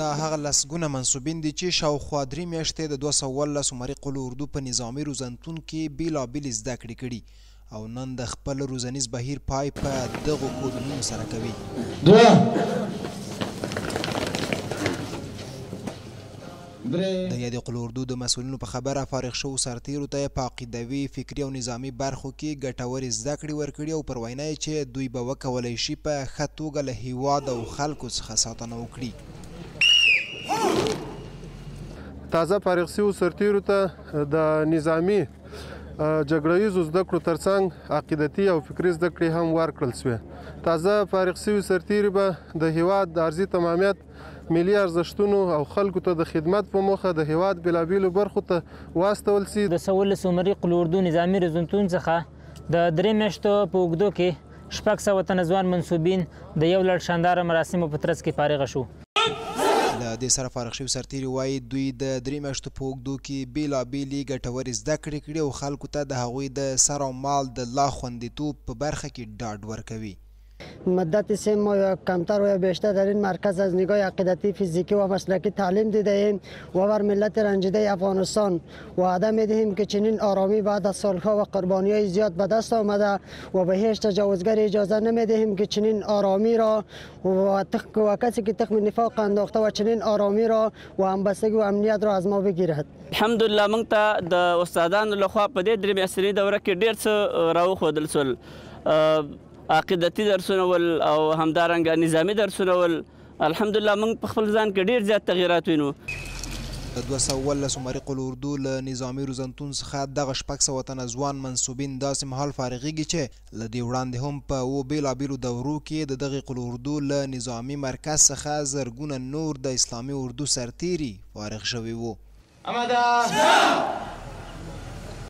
دا هغه لسګونه منصوبین دي چې شاوخوا 3 میاشتې د 214 عمري قل اردو په نظامي روزنتون کې بیلابیل زده کړې کړي او نن د خپل روزنیز بهیر پای په دغو کودونو سره کوي. د یادې قل اردو د مسؤلینو په خبره فارغ شوو سرتیرو ته په عقیدوي، فکري او نظامي برخو کې ګټورې زده کړې ورکړي او پر وینا یې چې دوی به وکولی شي په ښه توګه له هیواد او خلکو څخه ساتنه وکړي. تازه فارغ شوو سرتیرو ته د نظامي جګړه ییزو زده کړو ترڅنګ عقیدتي او فکري زده کړې هم ورکړل شوې. تازه فارغ شوي سرتیري به د هیواد د ارضي تمامیت، ملي ارزښتونو او خلکو ته د خدمت په موخه د هیواد بېلابېلو برخو ته واستول سي. د 14 عمري قل اردو نظامي روزنتون څخه د 3 میاشتو په اوږدو کې 600 تنه ځوان منصوبین د یو لړ شانداره مراسمو په ترڅ کې فارغه شو. د دې سره فارغ شوي سرتیري وایي دوی د 3 میاشتو په اوږدو کې بېلابېلې ګټورې زده کړې کړي او خلکو ته د هغوی د سر او مال د لا خوندیتوب په برخه کې ډاډ ورکوي. مدت 3 ماه یا کمتر و یا بیشتر در این مرکز از نگاه عقیدتی، فیزیکی و مسلکی تعلیم دیده ایم و بر ملت رنجیده افغانستان وعده میدهیم که چنین آرامی بعد از سالها و قربانی‌های زیاد به دست آمده و به هیچ تجاوزگر اجازه نمیدهیم که چنین آرامی را و کسی که تخم نفاق انداخته و چنین آرامی را و همبستگی و امنیت را از ما بگیرد. الحمدلله موږ ته د استادانو لخوا په دې 3 میاشتنۍ دوره کې ډېر څه راوښودل شول. عقیدتي درسونه ول او همدارنګه نظامي درسونه ول. الحمدلله موږ په خپل ځان کې ډېر زیات تغییرات وینو. د 214 عمري قل اردو له نظامي روزنتون څخه دغه 600 تنه ځوان منصوبین داسې مهال فارغېږي چې له دې وړاندې هم په 2 بېلابېلو دورو کې د دغې قل اردو له نظامي مرکز څخه زرګونه نور د اسلامي اردو سرتیري فارغ شوي وو.